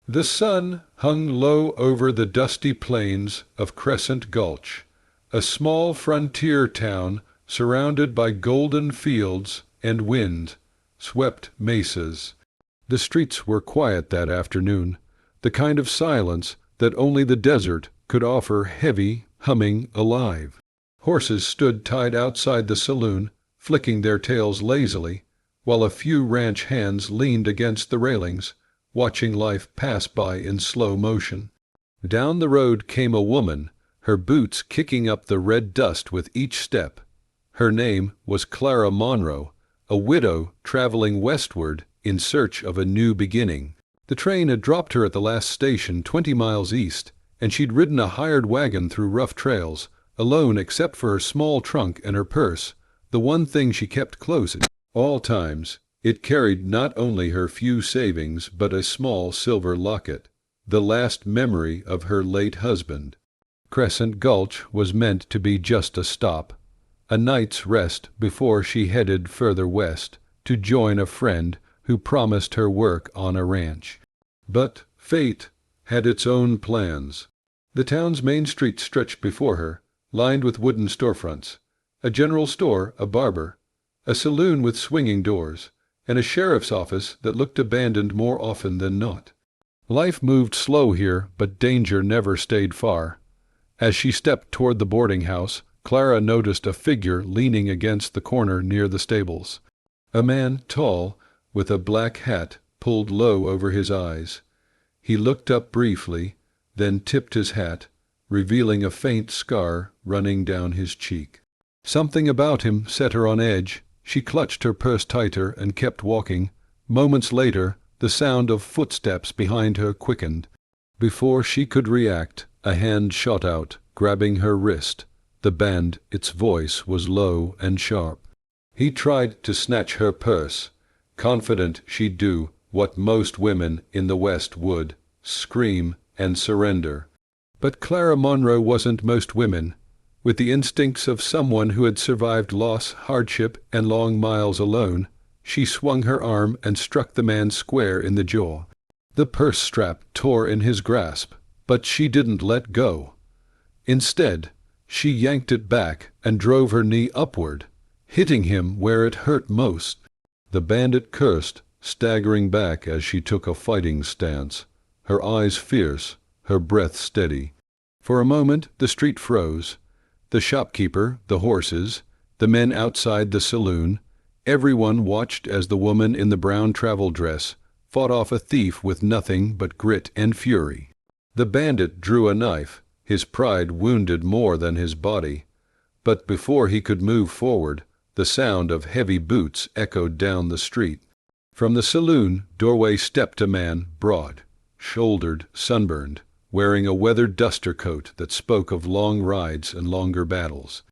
The sun hung low over the dusty plains of Crescent Gulch, a small frontier town surrounded by golden fields and wind-swept mesas. The streets were quiet that afternoon, the kind of silence that only the desert could offer, heavy, humming, alive. Horses stood tied outside the saloon, flicking their tails lazily, while a few ranch hands leaned against the railings, watching life pass by in slow motion. Down the road came a woman, her boots kicking up the red dust with each step. Her name was Clara Monroe, a widow traveling westward in search of a new beginning. The train had dropped her at the last station 20 miles east, and she'd ridden a hired wagon through rough trails, alone except for her small trunk and her purse, the one thing she kept close at all times. It carried not only her few savings but a small silver locket, the last memory of her late husband. Crescent Gulch was meant to be just a stop, a night's rest before she headed further west to join a friend who promised her work on a ranch. But fate had its own plans. The town's main street stretched before her, lined with wooden storefronts, a general store, a barber, a saloon with swinging doors, and a sheriff's office that looked abandoned more often than not. Life moved slow here, but danger never stayed far. As she stepped toward the boarding house, Clara noticed a figure leaning against the corner near the stables. A man tall, with a black hat pulled low over his eyes. He looked up briefly, then tipped his hat, revealing a faint scar running down his cheek. Something about him set her on edge. She clutched her purse tighter and kept walking. Moments later, the sound of footsteps behind her quickened. Before she could react, a hand shot out, grabbing her wrist. The bandit's voice was low and sharp. He tried to snatch her purse, confident she'd do what most women in the West would, scream and surrender. But Clara Monroe wasn't most women. With the instincts of someone who had survived loss, hardship, and long miles alone, she swung her arm and struck the man square in the jaw. The purse strap tore in his grasp, but she didn't let go. Instead, she yanked it back and drove her knee upward, hitting him where it hurt most. The bandit cursed, staggering back as she took a fighting stance, her eyes fierce, her breath steady. For a moment the street froze. The shopkeeper, the horses, the men outside the saloon, everyone watched as the woman in the brown travel dress fought off a thief with nothing but grit and fury. The bandit drew a knife, his pride wounded more than his body. But before he could move forward, the sound of heavy boots echoed down the street. From the saloon doorway stepped a man, broad, shouldered, sunburned, wearing a weathered duster coat that spoke of long rides and longer battles.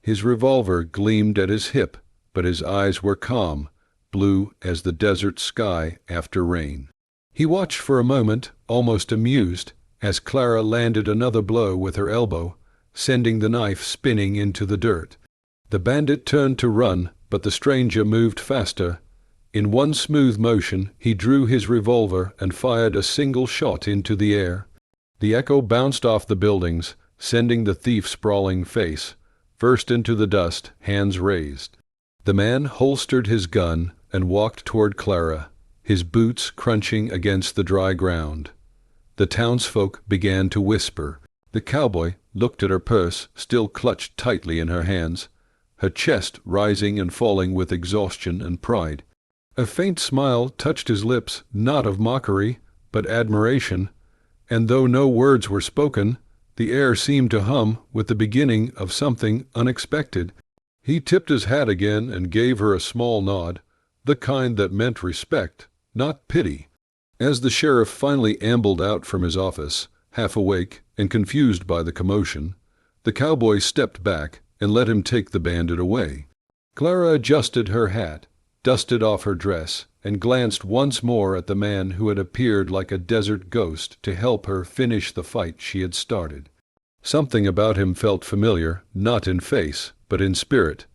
His revolver gleamed at his hip, but his eyes were calm, blue as the desert sky after rain. He watched for a moment, almost amused, as Clara landed another blow with her elbow, sending the knife spinning into the dirt. The bandit turned to run, but the stranger moved faster. In one smooth motion, he drew his revolver and fired a single shot into the air. The echo bounced off the buildings, sending the thief sprawling face, first into the dust, hands raised. The man holstered his gun and walked toward Clara, his boots crunching against the dry ground. The townsfolk began to whisper. The cowboy looked at her purse, still clutched tightly in her hands, her chest rising and falling with exhaustion and pride. A faint smile touched his lips, not of mockery, but admiration, and though no words were spoken, the air seemed to hum with the beginning of something unexpected. He tipped his hat again and gave her a small nod, the kind that meant respect, not pity. As the sheriff finally ambled out from his office, half awake and confused by the commotion, the cowboy stepped back and let him take the bandit away. Clara adjusted her hat, dusted off her dress, and glanced once more at the man who had appeared like a desert ghost to help her finish the fight she had started. Something about him felt familiar, not in face, but in spirit.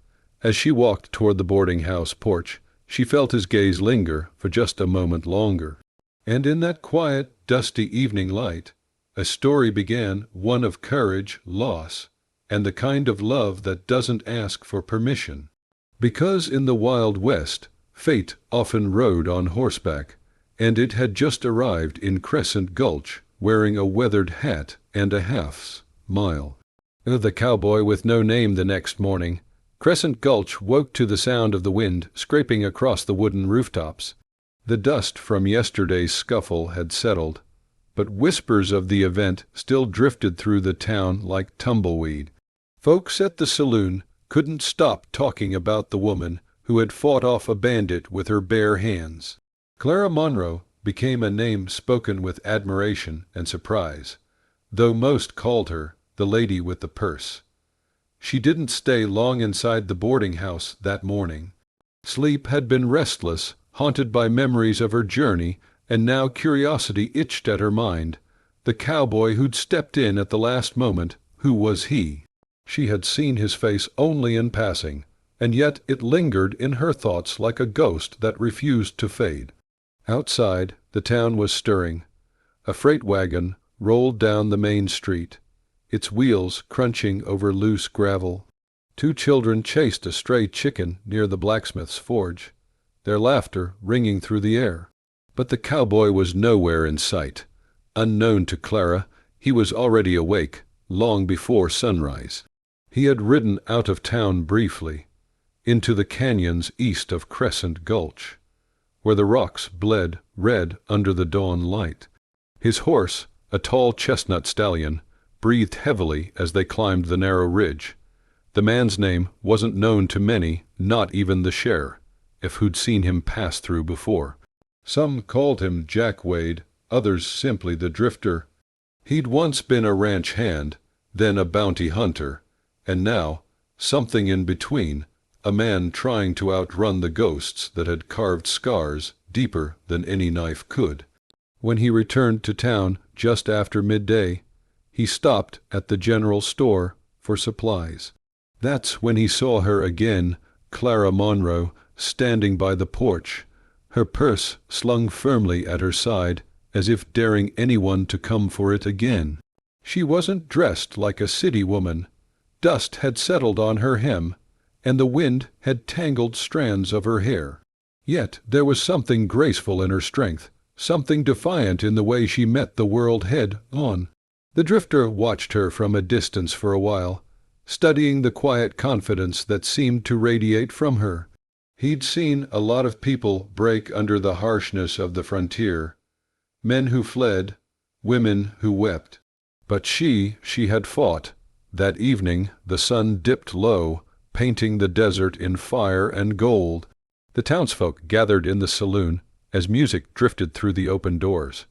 As she walked toward the boarding house porch, she felt his gaze linger for just a moment longer. And in that quiet, dusty evening light, a story began, one of courage, loss, and the kind of love that doesn't ask for permission. Because in the Wild West, fate often rode on horseback, and it had just arrived in Crescent Gulch, wearing a weathered hat and a half-smile. The cowboy with no name the next morning. Crescent Gulch woke to the sound of the wind scraping across the wooden rooftops. The dust from yesterday's scuffle had settled, but whispers of the event still drifted through the town like tumbleweed. Folks at the saloon couldn't stop talking about the woman who had fought off a bandit with her bare hands. Clara Monroe became a name spoken with admiration and surprise, though most called her the lady with the purse. She didn't stay long inside the boarding house that morning. Sleep had been restless, haunted by memories of her journey, and now curiosity itched at her mind. The cowboy who'd stepped in at the last moment, who was he? She had seen his face only in passing, and yet it lingered in her thoughts like a ghost that refused to fade. Outside, the town was stirring. A freight wagon rolled down the main street, its wheels crunching over loose gravel. 2 children chased a stray chicken near the blacksmith's forge, their laughter ringing through the air. But the cowboy was nowhere in sight. Unknown to Clara, he was already awake, long before sunrise. He had ridden out of town briefly, into the canyons east of Crescent Gulch, where the rocks bled red under the dawn light. His horse, a tall chestnut stallion, breathed heavily as they climbed the narrow ridge. The man's name wasn't known to many, not even the sheriff, who'd seen him pass through before. Some called him Jack Wade, others simply the Drifter. He'd once been a ranch hand, then a bounty hunter, and now, something in between, a man trying to outrun the ghosts that had carved scars deeper than any knife could. When he returned to town just after midday, he stopped at the general store for supplies. That's when he saw her again, Clara Monroe, standing by the porch, her purse slung firmly at her side, as if daring anyone to come for it again. She wasn't dressed like a city woman. Dust had settled on her hem, and the wind had tangled strands of her hair. Yet there was something graceful in her strength, something defiant in the way she met the world head-on. The Drifter watched her from a distance for a while, studying the quiet confidence that seemed to radiate from her. He'd seen a lot of people break under the harshness of the frontier, men who fled, women who wept. But she had fought. That evening the sun dipped low, painting the desert in fire and gold. The townsfolk gathered in the saloon as music drifted through the open doors,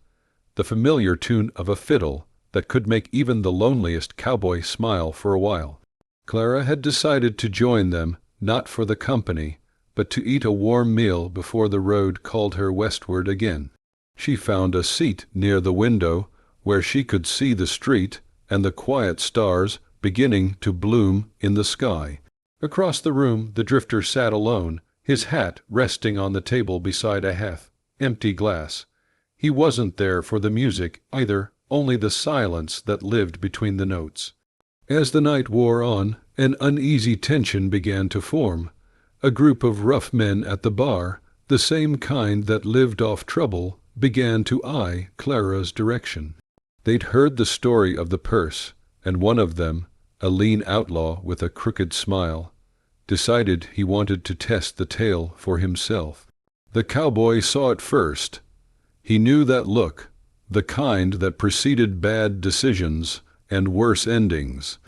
the familiar tune of a fiddle that could make even the loneliest cowboy smile for a while. Clara had decided to join them, not for the company, but to eat a warm meal before the road called her westward again. She found a seat near the window where she could see the street and the quiet stars beginning to bloom in the sky. Across the room the Drifter sat alone, his hat resting on the table beside a half-empty glass. He wasn't there for the music either, only the silence that lived between the notes. As the night wore on, an uneasy tension began to form. A group of rough men at the bar, the same kind that lived off trouble, began to eye Clara's direction. They'd heard the story of the purse, and one of them, a lean outlaw with a crooked smile, decided he wanted to test the tale for himself. The cowboy saw it first. He knew that look, the kind that preceded bad decisions and worse endings.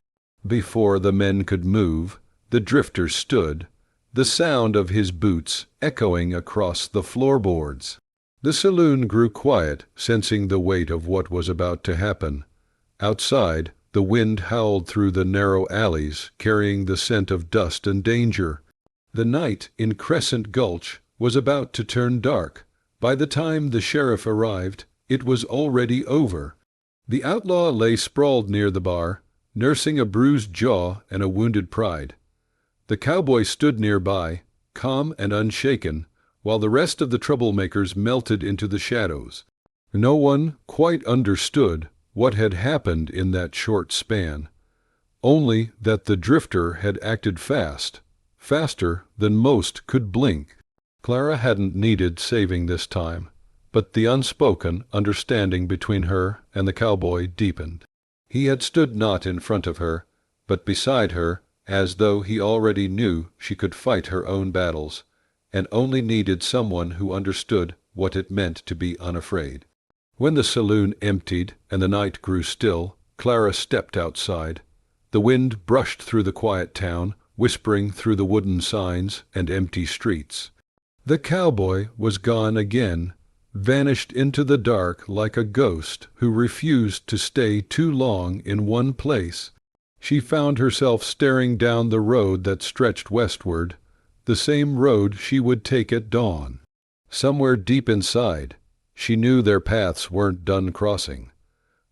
Before the men could move, the Drifter stood, the sound of his boots echoing across the floorboards. The saloon grew quiet, sensing the weight of what was about to happen. Outside, the wind howled through the narrow alleys, carrying the scent of dust and danger. The night in Crescent Gulch was about to turn dark. By the time the sheriff arrived, it was already over. The outlaw lay sprawled near the bar, nursing a bruised jaw and a wounded pride. The cowboy stood nearby, calm and unshaken, while the rest of the troublemakers melted into the shadows. No one quite understood what had happened in that short span, only that the drifter had acted fast, faster than most could blink. Clara hadn't needed saving this time, but the unspoken understanding between her and the cowboy deepened. He had stood not in front of her, but beside her, as though he already knew she could fight her own battles, and only needed someone who understood what it meant to be unafraid. When the saloon emptied and the night grew still, Clara stepped outside. The wind brushed through the quiet town, whispering through the wooden signs and empty streets. The cowboy was gone again, vanished into the dark like a ghost who refused to stay too long in one place. She found herself staring down the road that stretched westward, the same road she would take at dawn. Somewhere deep inside, she knew their paths weren't done crossing.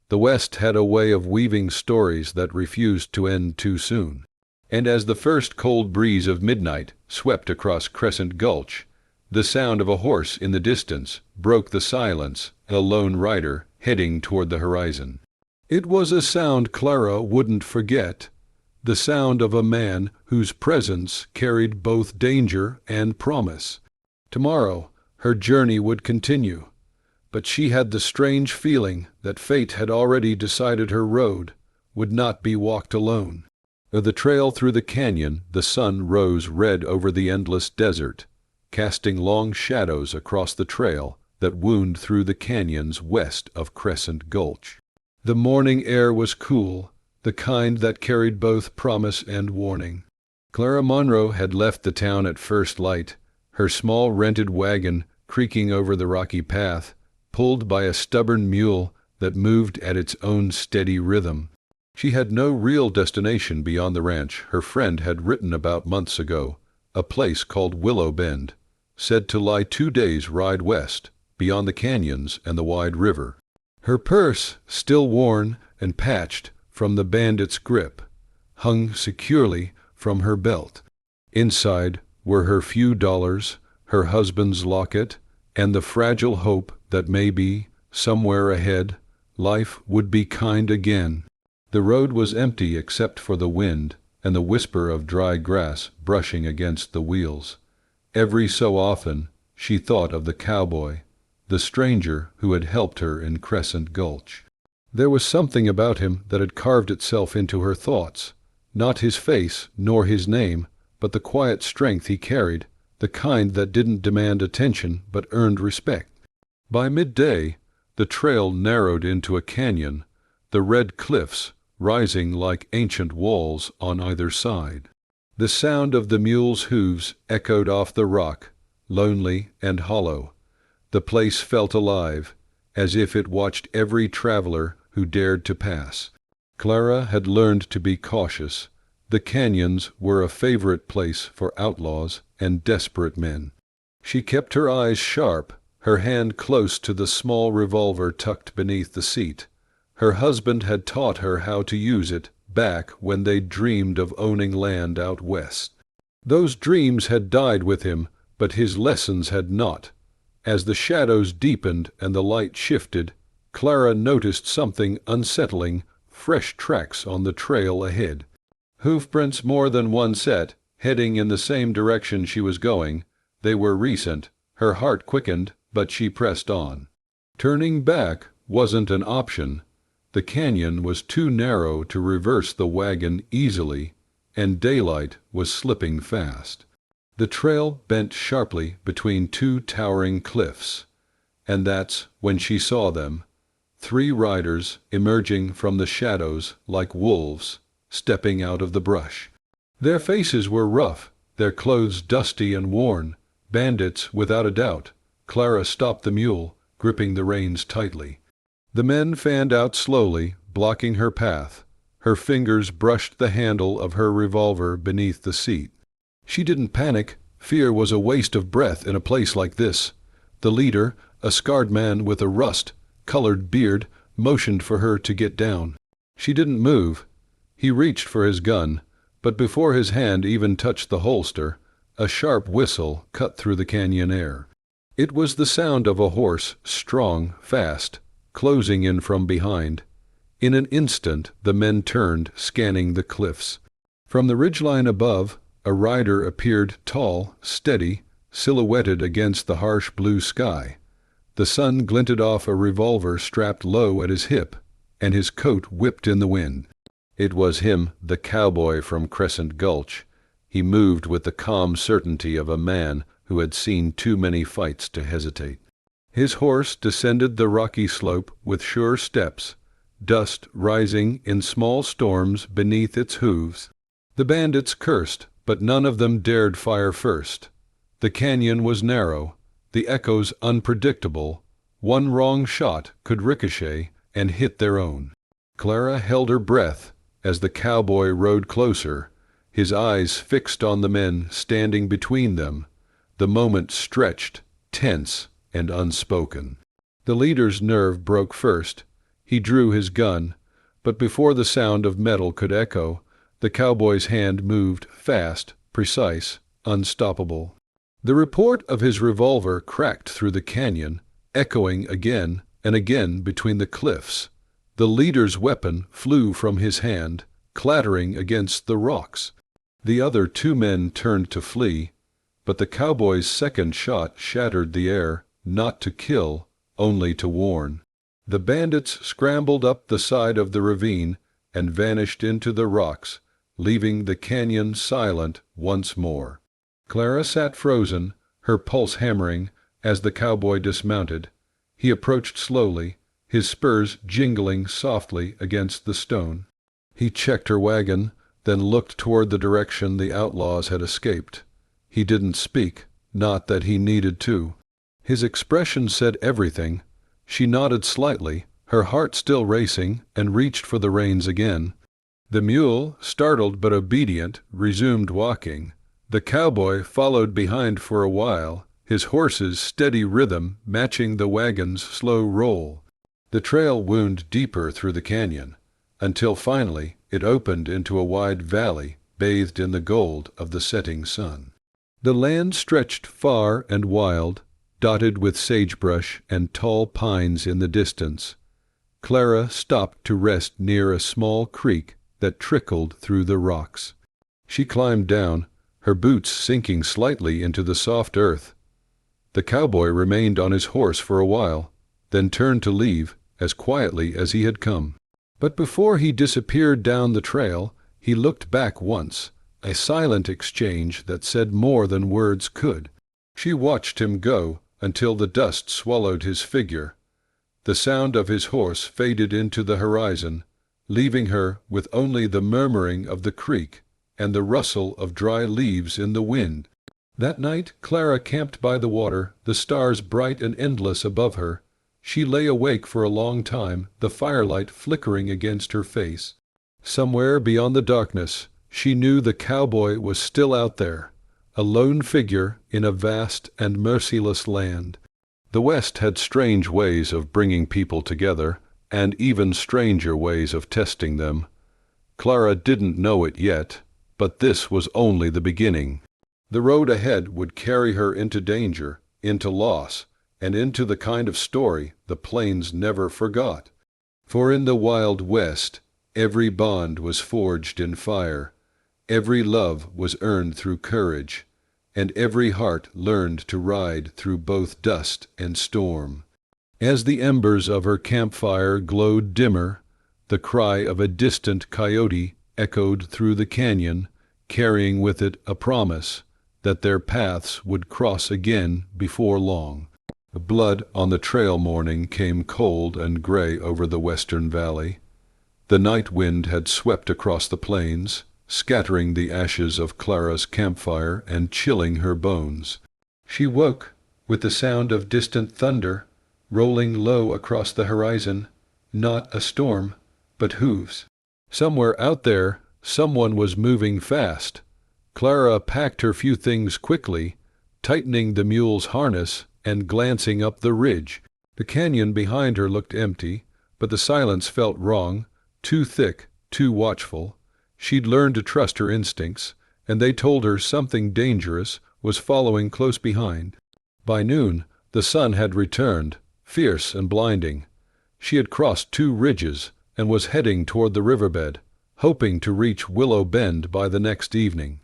The West had a way of weaving stories that refused to end too soon. And as the first cold breeze of midnight swept across Crescent Gulch, the sound of a horse in the distance broke the silence, a lone rider heading toward the horizon. It was a sound Clara wouldn't forget, the sound of a man whose presence carried both danger and promise. Tomorrow her journey would continue, but she had the strange feeling that fate had already decided her road would not be walked alone. The trail through the canyon, the sun rose red over the endless desert, casting long shadows across the trail that wound through the canyons west of Crescent Gulch. The morning air was cool, the kind that carried both promise and warning. Clara Monroe had left the town at first light, her small rented wagon creaking over the rocky path, pulled by a stubborn mule that moved at its own steady rhythm. She had no real destination beyond the ranch her friend had written about months ago, a place called Willow Bend, said to lie 2 days' ride west, beyond the canyons and the wide river. Her purse, still worn and patched from the bandit's grip, hung securely from her belt. Inside were her few dollars, her husband's locket, and the fragile hope that maybe, somewhere ahead, life would be kind again. The road was empty except for the wind and the whisper of dry grass brushing against the wheels. Every so often she thought of the cowboy, the stranger who had helped her in Crescent Gulch. There was something about him that had carved itself into her thoughts, not his face nor his name, but the quiet strength he carried, the kind that didn't demand attention but earned respect. By midday, the trail narrowed into a canyon, the red cliffs rising like ancient walls on either side. The sound of the mule's hooves echoed off the rock, lonely and hollow. The place felt alive, as if it watched every traveler who dared to pass. Clara had learned to be cautious. The canyons were a favorite place for outlaws and desperate men. She kept her eyes sharp, her hand close to the small revolver tucked beneath the seat. Her husband had taught her how to use it back when they dreamed of owning land out west. Those dreams had died with him, but his lessons had not. As the shadows deepened and the light shifted, Clara noticed something unsettling, fresh tracks on the trail ahead. Hoofprints more than one set, heading in the same direction she was going. They were recent. Her heart quickened, but she pressed on. Turning back wasn't an option. The canyon was too narrow to reverse the wagon easily, and daylight was slipping fast. The trail bent sharply between 2 towering cliffs, and that's when she saw them, 3 riders emerging from the shadows like wolves, stepping out of the brush. Their faces were rough, their clothes dusty and worn, bandits without a doubt. Clara stopped the mule, gripping the reins tightly. The men fanned out slowly, blocking her path. Her fingers brushed the handle of her revolver beneath the seat. She didn't panic. Fear was a waste of breath in a place like this. The leader, a scarred man with a rust-colored beard, motioned for her to get down. She didn't move. He reached for his gun, but before his hand even touched the holster, a sharp whistle cut through the canyon air. It was the sound of a horse, strong, fast, closing in from behind. In an instant the men turned, scanning the cliffs. From the ridgeline above, a rider appeared, tall, steady, silhouetted against the harsh blue sky. The sun glinted off a revolver strapped low at his hip, and his coat whipped in the wind. It was him, the cowboy from Crescent Gulch. He moved with the calm certainty of a man who had seen too many fights to hesitate. His horse descended the rocky slope with sure steps, dust rising in small storms beneath its hooves. The bandits cursed, but none of them dared fire first. The canyon was narrow, the echoes unpredictable. One wrong shot could ricochet and hit their own. Clara held her breath as the cowboy rode closer, his eyes fixed on the men standing between them. The moment stretched, tense and unspoken. The leader's nerve broke first. He drew his gun, but before the sound of metal could echo, the cowboy's hand moved, fast, precise, unstoppable. The report of his revolver cracked through the canyon, echoing again and again between the cliffs. The leader's weapon flew from his hand, clattering against the rocks. The other two men turned to flee, but the cowboy's second shot shattered the air, not to kill, only to warn. The bandits scrambled up the side of the ravine and vanished into the rocks, leaving the canyon silent once more. Clara sat frozen, her pulse hammering, as the cowboy dismounted. He approached slowly, his spurs jingling softly against the stone. He checked her wagon, then looked toward the direction the outlaws had escaped. He didn't speak, not that he needed to. His expression said everything. She nodded slightly, her heart still racing, and reached for the reins again. The mule, startled but obedient, resumed walking. The cowboy followed behind for a while, his horse's steady rhythm matching the wagon's slow roll. The trail wound deeper through the canyon, until finally it opened into a wide valley bathed in the gold of the setting sun. The land stretched far and wild, dotted with sagebrush and tall pines in the distance. Clara stopped to rest near a small creek that trickled through the rocks. She climbed down, her boots sinking slightly into the soft earth. The cowboy remained on his horse for a while, then turned to leave as quietly as he had come. But before he disappeared down the trail, he looked back once, a silent exchange that said more than words could. She watched him go until the dust swallowed his figure. The sound of his horse faded into the horizon, leaving her with only the murmuring of the creek and the rustle of dry leaves in the wind. That night Clara camped by the water, the stars bright and endless above her. She lay awake for a long time, the firelight flickering against her face. Somewhere beyond the darkness, she knew the cowboy was still out there, a lone figure in a vast and merciless land. The West had strange ways of bringing people together, and even stranger ways of testing them. Clara didn't know it yet, but this was only the beginning. The road ahead would carry her into danger, into loss, and into the kind of story the plains never forgot. For in the Wild West, every bond was forged in fire, every love was earned through courage, and every heart learned to ride through both dust and storm. As the embers of her campfire glowed dimmer, the cry of a distant coyote echoed through the canyon, carrying with it a promise that their paths would cross again before long. The blood on the trail morning came cold and gray over the western valley. The night wind had swept across the plains, scattering the ashes of Clara's campfire and chilling her bones. She woke with the sound of distant thunder, rolling low across the horizon, not a storm, but hooves. Somewhere out there, someone was moving fast. Clara packed her few things quickly, tightening the mule's harness and glancing up the ridge. The canyon behind her looked empty, but the silence felt wrong, too thick, too watchful. She'd learned to trust her instincts, and they told her something dangerous was following close behind. By noon, The sun had returned, fierce and blinding. She had crossed 2 ridges and was heading toward the riverbed, hoping to reach Willow Bend by the next evening.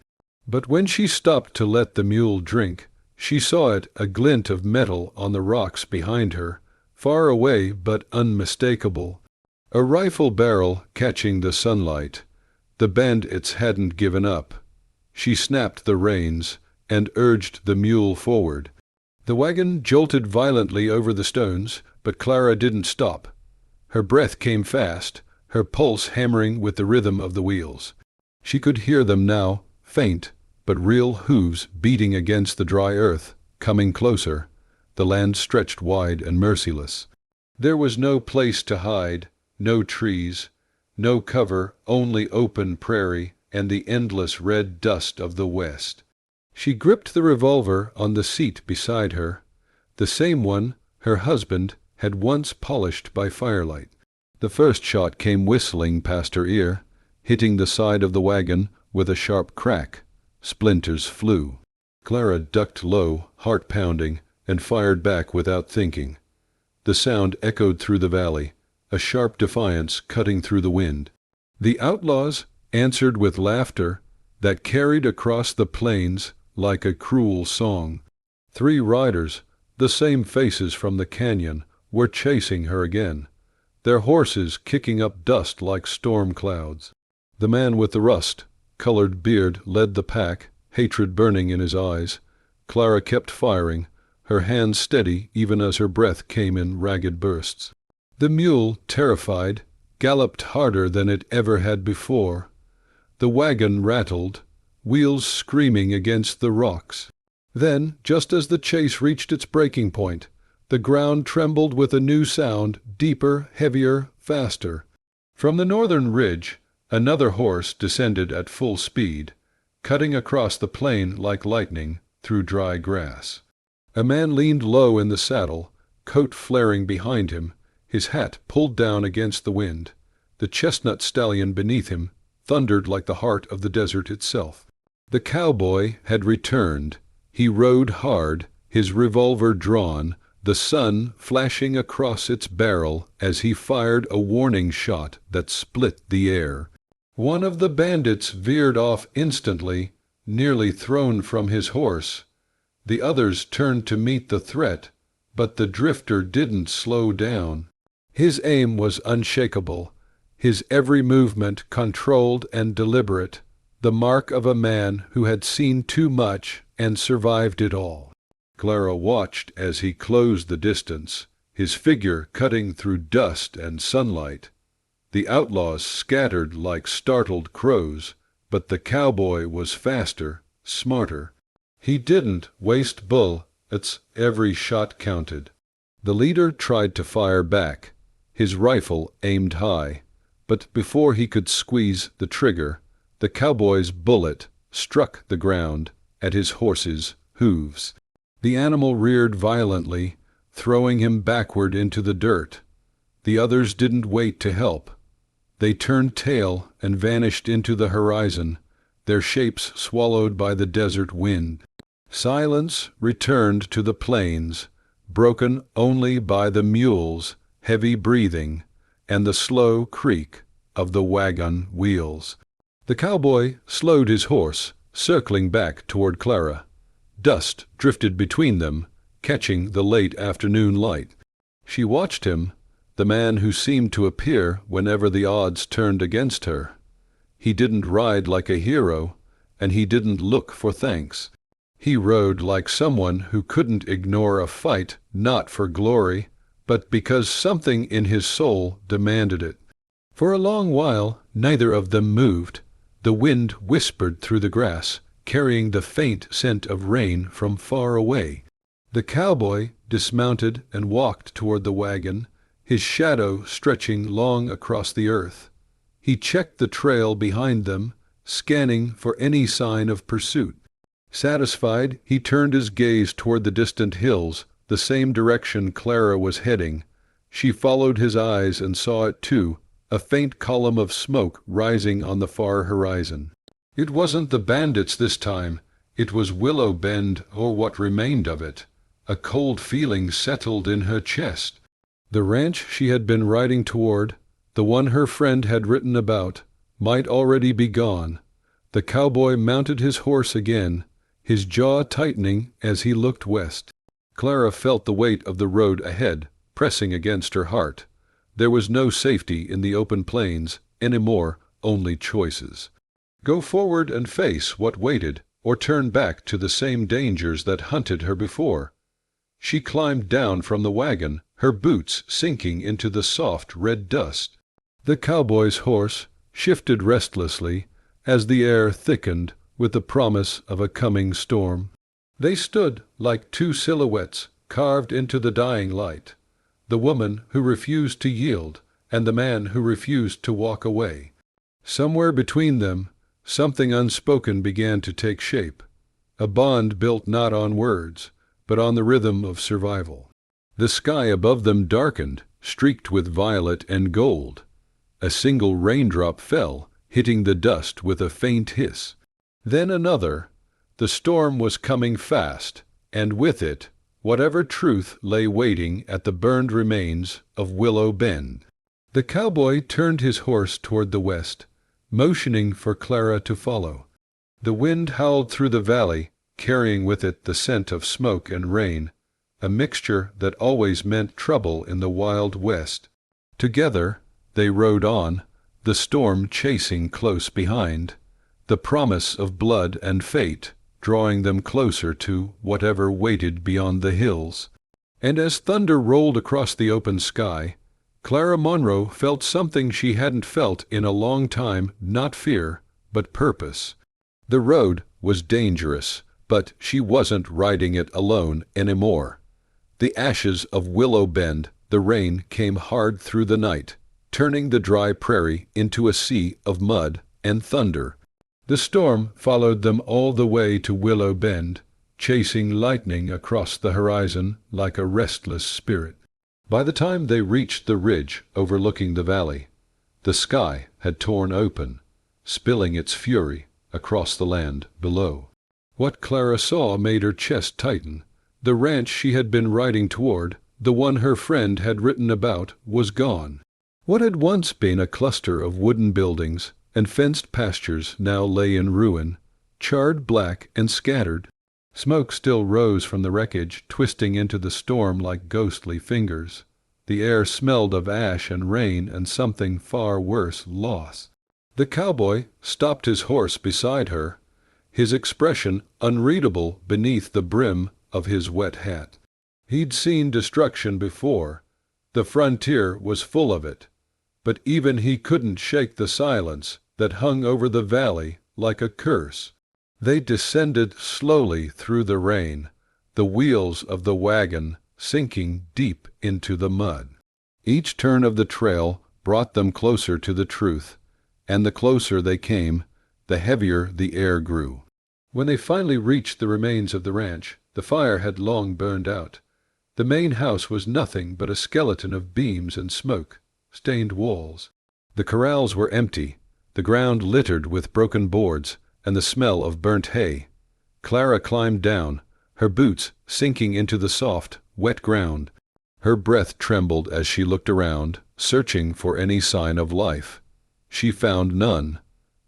But when she stopped to let the mule drink, she saw it a glint of metal on the rocks behind her, far away but unmistakable. A rifle barrel catching the sunlight. The bandits hadn't given up. She snapped the reins and urged the mule forward. The wagon jolted violently over the stones, but Clara didn't stop. Her breath came fast, her pulse hammering with the rhythm of the wheels. She could hear them now, faint, but real hooves beating against the dry earth, coming closer. The land stretched wide and merciless. There was no place to hide, no trees, no cover, only open prairie and the endless red dust of the west. She gripped the revolver on the seat beside her, the same one her husband had once polished by firelight. The first shot came whistling past her ear, hitting the side of the wagon with a sharp crack. Splinters flew. Clara ducked low, heart pounding, and fired back without thinking. The sound echoed through the valley, a sharp defiance cutting through the wind. The outlaws answered with laughter that carried across the plains like a cruel song. 3 riders, the same faces from the canyon, were chasing her again, their horses kicking up dust like storm clouds. The man with the rust-colored beard led the pack, hatred burning in his eyes. Clara kept firing, her hands steady even as her breath came in ragged bursts. The mule, terrified, galloped harder than it ever had before. The wagon rattled, wheels screaming against the rocks. Then, just as the chase reached its breaking point, the ground trembled with a new sound, deeper, heavier, faster. From the northern ridge, another horse descended at full speed, cutting across the plain like lightning through dry grass. A man leaned low in the saddle, coat flaring behind him, his hat pulled down against the wind. The chestnut stallion beneath him thundered like the heart of the desert itself. The cowboy had returned. He rode hard, his revolver drawn, the sun flashing across its barrel as he fired a warning shot that split the air. One of the bandits veered off instantly, nearly thrown from his horse. The others turned to meet the threat, but the drifter didn't slow down. His aim was unshakable, his every movement controlled and deliberate, the mark of a man who had seen too much and survived it all. Clara watched as he closed the distance, his figure cutting through dust and sunlight. The outlaws scattered like startled crows, but the cowboy was faster, smarter. He didn't waste bullets, every shot counted. The leader tried to fire back, his rifle aimed high, but before he could squeeze the trigger, the cowboy's bullet struck the ground at his horse's hooves. The animal reared violently, throwing him backward into the dirt. The others didn't wait to help. They turned tail and vanished into the horizon, their shapes swallowed by the desert wind. Silence returned to the plains, broken only by the mule's heavy breathing and the slow creak of the wagon wheels. The cowboy slowed his horse, circling back toward Clara. Dust drifted between them, catching the late afternoon light. She watched him, the man who seemed to appear whenever the odds turned against her. He didn't ride like a hero, and he didn't look for thanks. He rode like someone who couldn't ignore a fight, not for glory, but because something in his soul demanded it. For a long while, neither of them moved. The wind whispered through the grass, carrying the faint scent of rain from far away. The cowboy dismounted and walked toward the wagon, his shadow stretching long across the earth. He checked the trail behind them, scanning for any sign of pursuit. Satisfied, he turned his gaze toward the distant hills, the same direction Clara was heading. She followed his eyes and saw it too, a faint column of smoke rising on the far horizon. It wasn't the bandits this time. It was Willow Bend, or what remained of it. A cold feeling settled in her chest. The ranch she had been riding toward, the one her friend had written about, might already be gone. The cowboy mounted his horse again, his jaw tightening as he looked west. Clara felt the weight of the road ahead pressing against her heart. There was no safety in the open plains anymore, only choices. Go forward and face what waited, or turn back to the same dangers that hunted her before. She climbed down from the wagon, her boots sinking into the soft red dust. The cowboy's horse shifted restlessly as the air thickened with the promise of a coming storm. They stood like two silhouettes carved into the dying light, the woman who refused to yield and the man who refused to walk away. Somewhere between them, something unspoken began to take shape, a bond built not on words, but on the rhythm of survival. The sky above them darkened, streaked with violet and gold. A single raindrop fell, hitting the dust with a faint hiss. Then another. The storm was coming fast, and with it, whatever truth lay waiting at the burned remains of Willow Bend. The cowboy turned his horse toward the west, motioning for Clara to follow. The wind howled through the valley, carrying with it the scent of smoke and rain, a mixture that always meant trouble in the Wild West. Together they rode on, the storm chasing close behind, the promise of blood and fate drawing them closer to whatever waited beyond the hills. And as thunder rolled across the open sky, Clara Monroe felt something she hadn't felt in a long time, not fear, but purpose. The road was dangerous, but she wasn't riding it alone anymore. The ashes of Willow Bend, the rain came hard through the night, turning the dry prairie into a sea of mud and thunder. The storm followed them all the way to Willow Bend, chasing lightning across the horizon like a restless spirit. By the time they reached the ridge overlooking the valley, the sky had torn open, spilling its fury across the land below. What Clara saw made her chest tighten. The ranch she had been riding toward, the one her friend had written about, was gone. What had once been a cluster of wooden buildings and fenced pastures now lay in ruin, charred black and scattered. Smoke still rose from the wreckage, twisting into the storm like ghostly fingers. The air smelled of ash and rain and something far worse, loss. The cowboy stopped his horse beside her, his expression unreadable beneath the brim of his wet hat. He'd seen destruction before. The frontier was full of it. But even he couldn't shake the silence that hung over the valley like a curse. They descended slowly through the rain, the wheels of the wagon sinking deep into the mud. Each turn of the trail brought them closer to the truth, and the closer they came, the heavier the air grew. When they finally reached the remains of the ranch, the fire had long burned out. The main house was nothing but a skeleton of beams and smoke, stained walls. The corrals were empty, the ground littered with broken boards and the smell of burnt hay. Clara climbed down, her boots sinking into the soft, wet ground. Her breath trembled as she looked around, searching for any sign of life. She found none.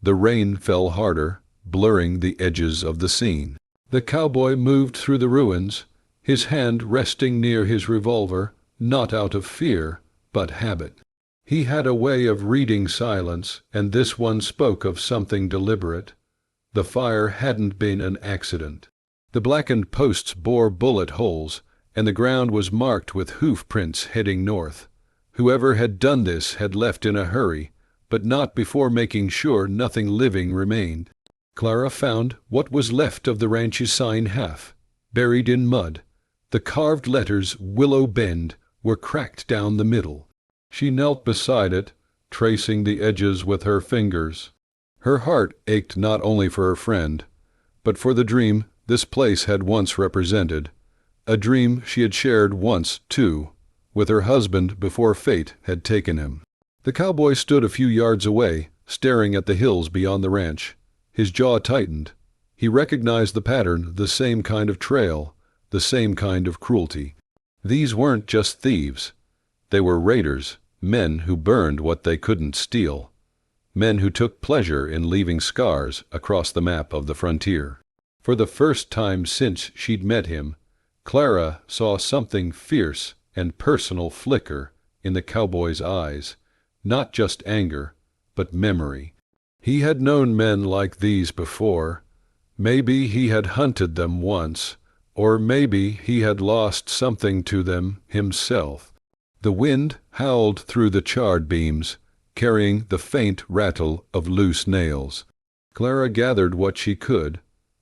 The rain fell harder, blurring the edges of the scene. The cowboy moved through the ruins, his hand resting near his revolver, not out of fear, but habit. He had a way of reading silence, and this one spoke of something deliberate. The fire hadn't been an accident. The blackened posts bore bullet holes, and the ground was marked with hoof prints heading north. Whoever had done this had left in a hurry, but not before making sure nothing living remained. Clara found what was left of the ranch's sign half, buried in mud. The carved letters Willow Bend were cracked down the middle. She knelt beside it, tracing the edges with her fingers. Her heart ached not only for her friend, but for the dream this place had once represented, a dream she had shared once, too, with her husband before fate had taken him. The cowboy stood a few yards away, staring at the hills beyond the ranch. His jaw tightened. He recognized the pattern, the same kind of trail, the same kind of cruelty. These weren't just thieves. They were raiders, men who burned what they couldn't steal, men who took pleasure in leaving scars across the map of the frontier. For the first time since she'd met him, Clara saw something fierce and personal flicker in the cowboy's eyes, not just anger, but memory. He had known men like these before. Maybe he had hunted them once, or maybe he had lost something to them himself. The wind howled through the charred beams, carrying the faint rattle of loose nails. Clara gathered what she could: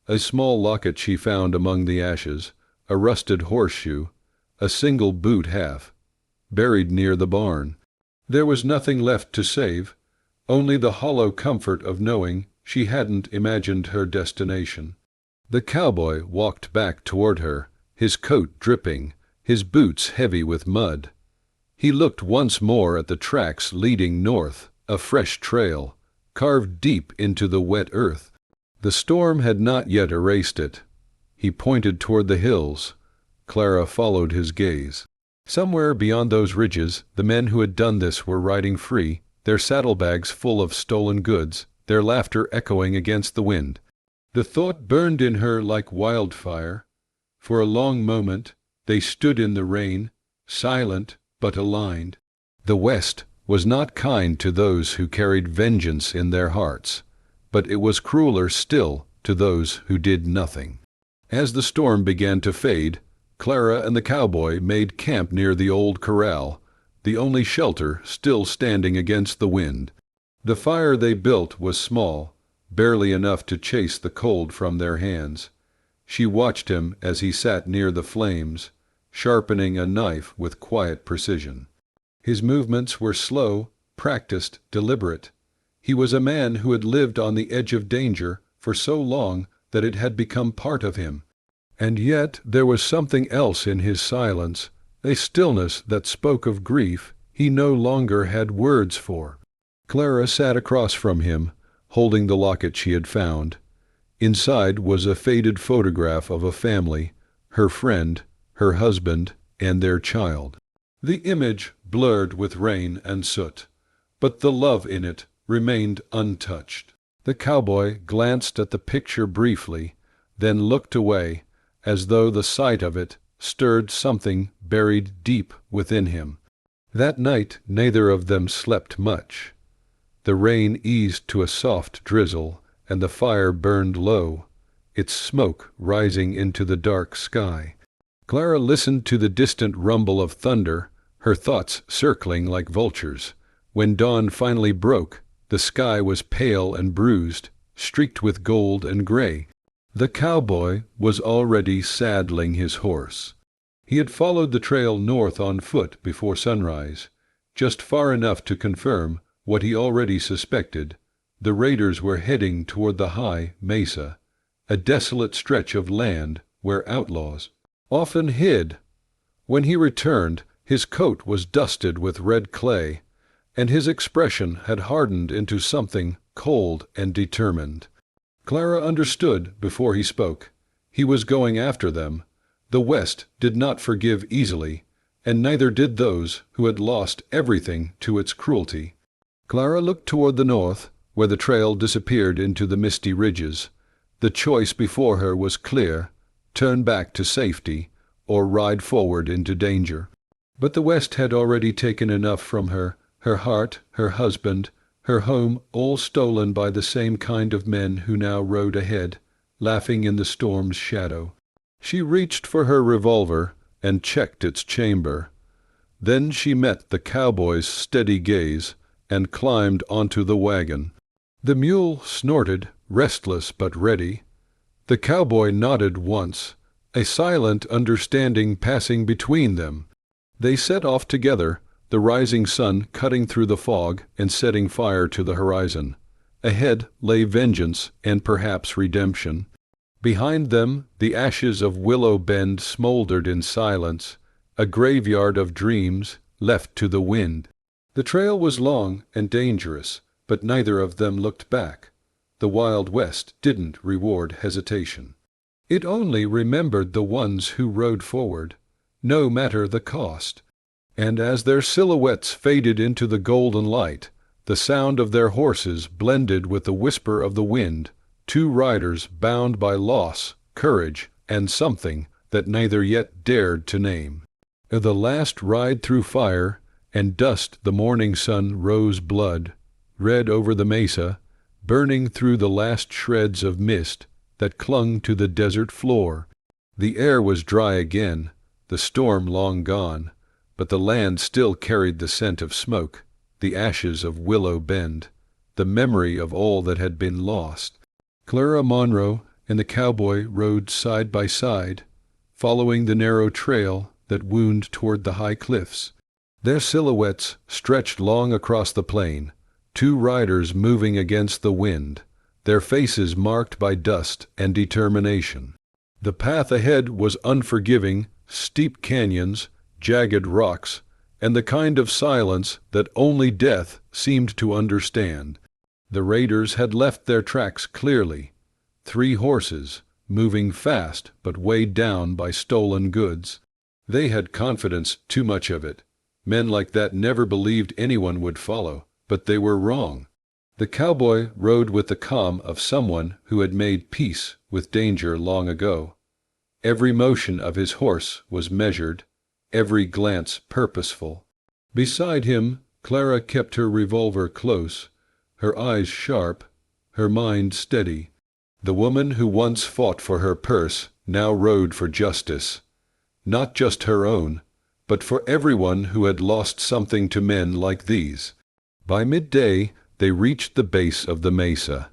a small locket she found among the ashes, a rusted horseshoe, a single boot half, buried near the barn. There was nothing left to save, only the hollow comfort of knowing she hadn't imagined her destination. The cowboy walked back toward her, his coat dripping, his boots heavy with mud. He looked once more at the tracks leading north, a fresh trail, carved deep into the wet earth. The storm had not yet erased it. He pointed toward the hills. Clara followed his gaze. Somewhere beyond those ridges, the men who had done this were riding free, their saddlebags full of stolen goods, their laughter echoing against the wind. The thought burned in her like wildfire. For a long moment they stood in the rain, silent but aligned. The West was not kind to those who carried vengeance in their hearts, but it was crueler still to those who did nothing. As the storm began to fade, Clara and the cowboy made camp near the old corral, the only shelter still standing against the wind. The fire they built was small, barely enough to chase the cold from their hands. She watched him as he sat near the flames, sharpening a knife with quiet precision. His movements were slow, practiced, deliberate. He was a man who had lived on the edge of danger for so long that it had become part of him. And yet there was something else in his silence, a stillness that spoke of grief he no longer had words for. Clara sat across from him, holding the locket she had found. Inside was a faded photograph of a family, her friend, her husband, and their child. The image blurred with rain and soot, but the love in it remained untouched. The cowboy glanced at the picture briefly, then looked away, as though the sight of it stirred something buried deep within him. That night neither of them slept much. The rain eased to a soft drizzle, and the fire burned low, its smoke rising into the dark sky. Clara listened to the distant rumble of thunder, her thoughts circling like vultures. When dawn finally broke, the sky was pale and bruised, streaked with gold and gray. The cowboy was already saddling his horse. He had followed the trail north on foot before sunrise, just far enough to confirm what he already suspected. The raiders were heading toward the high mesa, a desolate stretch of land where outlaws often hid. When he returned, his coat was dusted with red clay, and his expression had hardened into something cold and determined. Clara understood before he spoke. He was going after them. The West did not forgive easily, and neither did those who had lost everything to its cruelty. Clara looked toward the north, where the trail disappeared into the misty ridges. The choice before her was clear: turn back to safety, or ride forward into danger. But the West had already taken enough from her, her heart, her husband, her home, all stolen by the same kind of men who now rode ahead, laughing in the storm's shadow. She reached for her revolver and checked its chamber. Then she met the cowboy's steady gaze and climbed onto the wagon. The mule snorted, restless but ready. The cowboy nodded once, a silent understanding passing between them. They set off together, the rising sun cutting through the fog and setting fire to the horizon. Ahead lay vengeance and perhaps redemption. Behind them the ashes of Willow Bend smoldered in silence, a graveyard of dreams left to the wind. The trail was long and dangerous, but neither of them looked back. The Wild West didn't reward hesitation. It only remembered the ones who rode forward, no matter the cost. And as their silhouettes faded into the golden light, the sound of their horses blended with the whisper of the wind, two riders bound by loss, courage, and something that neither yet dared to name. The last ride through fire and dust, the morning sun rose blood, red over the mesa, burning through the last shreds of mist that clung to the desert floor. The air was dry again, the storm long gone, but the land still carried the scent of smoke, the ashes of Willow Bend, the memory of all that had been lost. Clara Monroe and the cowboy rode side by side, following the narrow trail that wound toward the high cliffs. Their silhouettes stretched long across the plain, two riders moving against the wind, their faces marked by dust and determination. The path ahead was unforgiving, steep canyons, jagged rocks, and the kind of silence that only death seemed to understand. The raiders had left their tracks clearly. 3 horses, moving fast but weighed down by stolen goods. They had confidence, too much of it. Men like that never believed anyone would follow, but they were wrong. The cowboy rode with the calm of someone who had made peace with danger long ago. Every motion of his horse was measured, every glance purposeful. Beside him, Clara kept her revolver close, her eyes sharp, her mind steady. The woman who once fought for her purse now rode for justice, not just her own, but for everyone who had lost something to men like these. By midday, they reached the base of the mesa.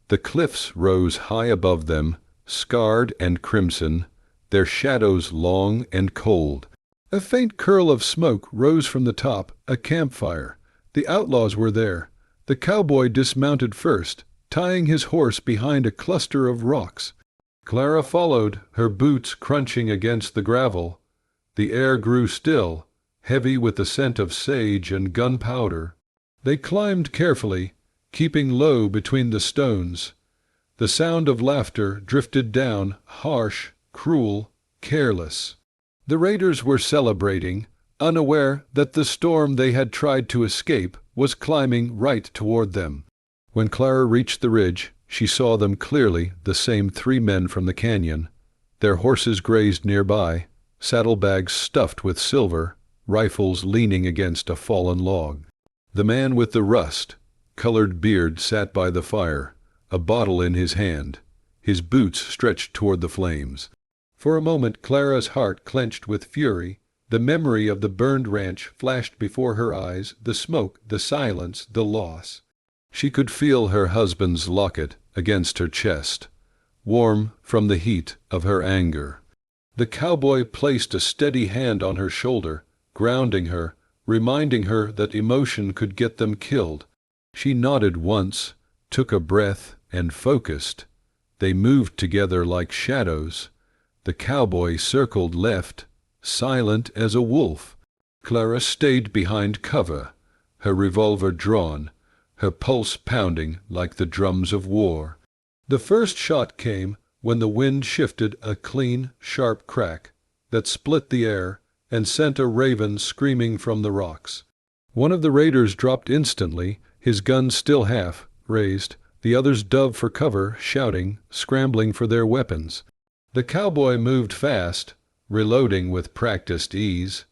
The cliffs rose high above them, scarred and crimson, their shadows long and cold. A faint curl of smoke rose from the top, a campfire. The outlaws were there. The cowboy dismounted first, tying his horse behind a cluster of rocks. Clara followed, her boots crunching against the gravel. The air grew still, heavy with the scent of sage and gunpowder. They climbed carefully, keeping low between the stones. The sound of laughter drifted down, harsh, cruel, careless. The raiders were celebrating, unaware that the storm they had tried to escape was climbing right toward them. When Clara reached the ridge, she saw them clearly, the same 3 men from the canyon. Their horses grazed nearby, saddlebags stuffed with silver, rifles leaning against a fallen log. The man with the rust-colored beard sat by the fire, a bottle in his hand, his boots stretched toward the flames. For a moment Clara's heart clenched with fury. The memory of the burned ranch flashed before her eyes, the smoke, the silence, the loss. She could feel her husband's locket against her chest, warm from the heat of her anger. The cowboy placed a steady hand on her shoulder, grounding her, reminding her that emotion could get them killed. She nodded once, took a breath, and focused. They moved together like shadows. The cowboy circled left, silent as a wolf. Clara stayed behind cover, her revolver drawn, her pulse pounding like the drums of war. The first shot came when the wind shifted a clean, sharp crack that split the air and sent a raven screaming from the rocks. One of the raiders dropped instantly, his gun still half raised. The others dove for cover, shouting, scrambling for their weapons. The cowboy moved fast, reloading with practiced ease.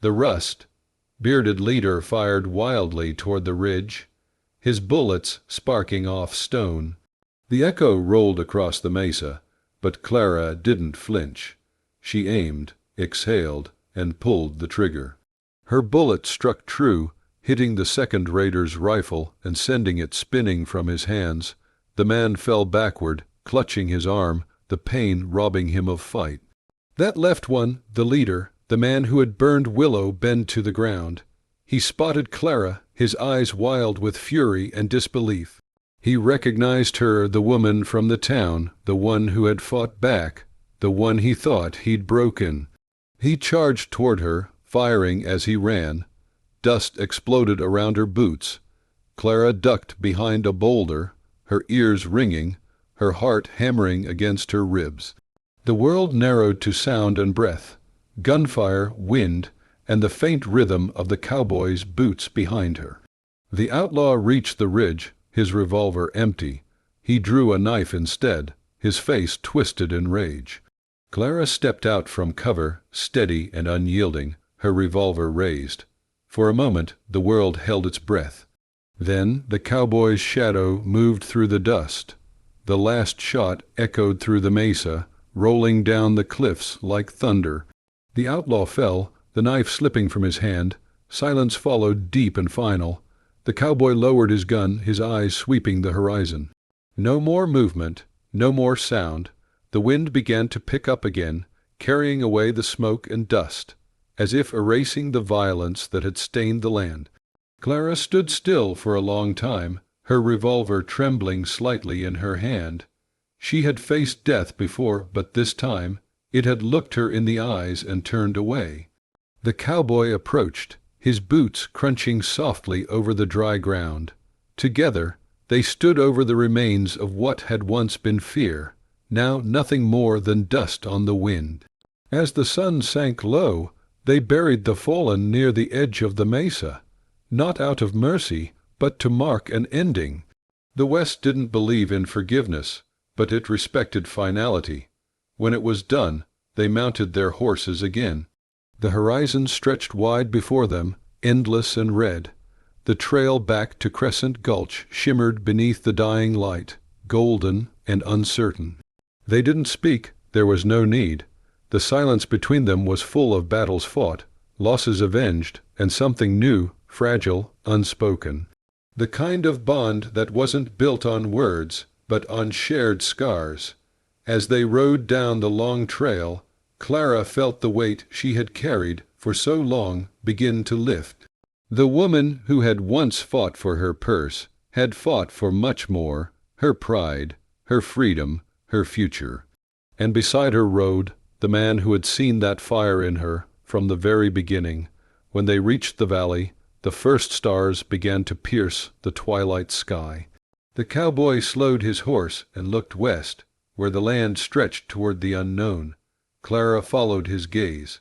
The rust-bearded leader fired wildly toward the ridge, his bullets sparking off stone. The echo rolled across the mesa, but Clara didn't flinch. She aimed, exhaled, and pulled the trigger. Her bullet struck true, hitting the second raider's rifle and sending it spinning from his hands. The man fell backward, clutching his arm, the pain robbing him of fight. That left one, the leader, the man who had burned Willow, bent to the ground. He spotted Clara, his eyes wild with fury and disbelief. He recognized her, the woman from the town, the one who had fought back, the one he thought he'd broken. He charged toward her, firing as he ran. Dust exploded around her boots. Clara ducked behind a boulder, her ears ringing, her heart hammering against her ribs. The world narrowed to sound and breath, gunfire, wind, and the faint rhythm of the cowboy's boots behind her. The outlaw reached the ridge, his revolver empty. He drew a knife instead, his face twisted in rage. Clara stepped out from cover, steady and unyielding, her revolver raised. For a moment the world held its breath. Then the cowboy's shadow moved through the dust. The last shot echoed through the mesa, rolling down the cliffs like thunder. The outlaw fell, the knife slipping from his hand. Silence followed, deep and final. The cowboy lowered his gun, his eyes sweeping the horizon. No more movement, no more sound. The wind began to pick up again, carrying away the smoke and dust, as if erasing the violence that had stained the land. Clara stood still for a long time, her revolver trembling slightly in her hand. She had faced death before, but this time it had looked her in the eyes and turned away. The cowboy approached, his boots crunching softly over the dry ground. Together they stood over the remains of what had once been fear, now nothing more than dust on the wind. As the sun sank low, they buried the fallen near the edge of the mesa, not out of mercy, but to mark an ending. The West didn't believe in forgiveness, but it respected finality. When it was done, they mounted their horses again. The horizon stretched wide before them, endless and red. The trail back to Crescent Gulch shimmered beneath the dying light, golden and uncertain. They didn't speak, there was no need. The silence between them was full of battles fought, losses avenged, and something new, fragile, unspoken. The kind of bond that wasn't built on words, but on shared scars. As they rode down the long trail, Clara felt the weight she had carried for so long begin to lift. The woman who had once fought for her purse had fought for much more, her pride, her freedom, her future. And beside her rode the man who had seen that fire in her from the very beginning. When they reached the valley, the first stars began to pierce the twilight sky. The cowboy slowed his horse and looked west, where the land stretched toward the unknown. Clara followed his gaze.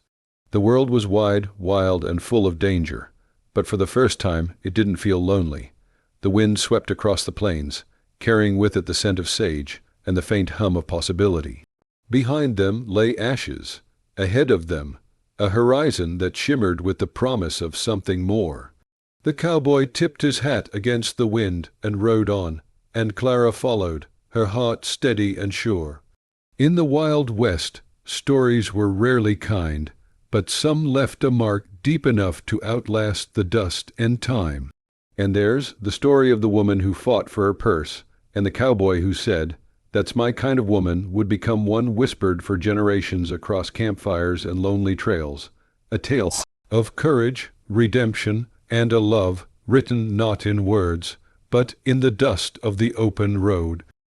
The world was wide, wild, and full of danger, but for the first time it didn't feel lonely. The wind swept across the plains, carrying with it the scent of sage and the faint hum of possibility. Behind them lay ashes. Ahead of them, a horizon that shimmered with the promise of something more. The cowboy tipped his hat against the wind and rode on, and Clara followed, her heart steady and sure. In the Wild West, stories were rarely kind, but some left a mark deep enough to outlast the dust and time. And there's the story of the woman who fought for her purse, and the cowboy who said, "That's my kind of woman," would become one whispered for generations across campfires and lonely trails. A tale of courage, redemption, and a love written not in words, but in the dust of the open road.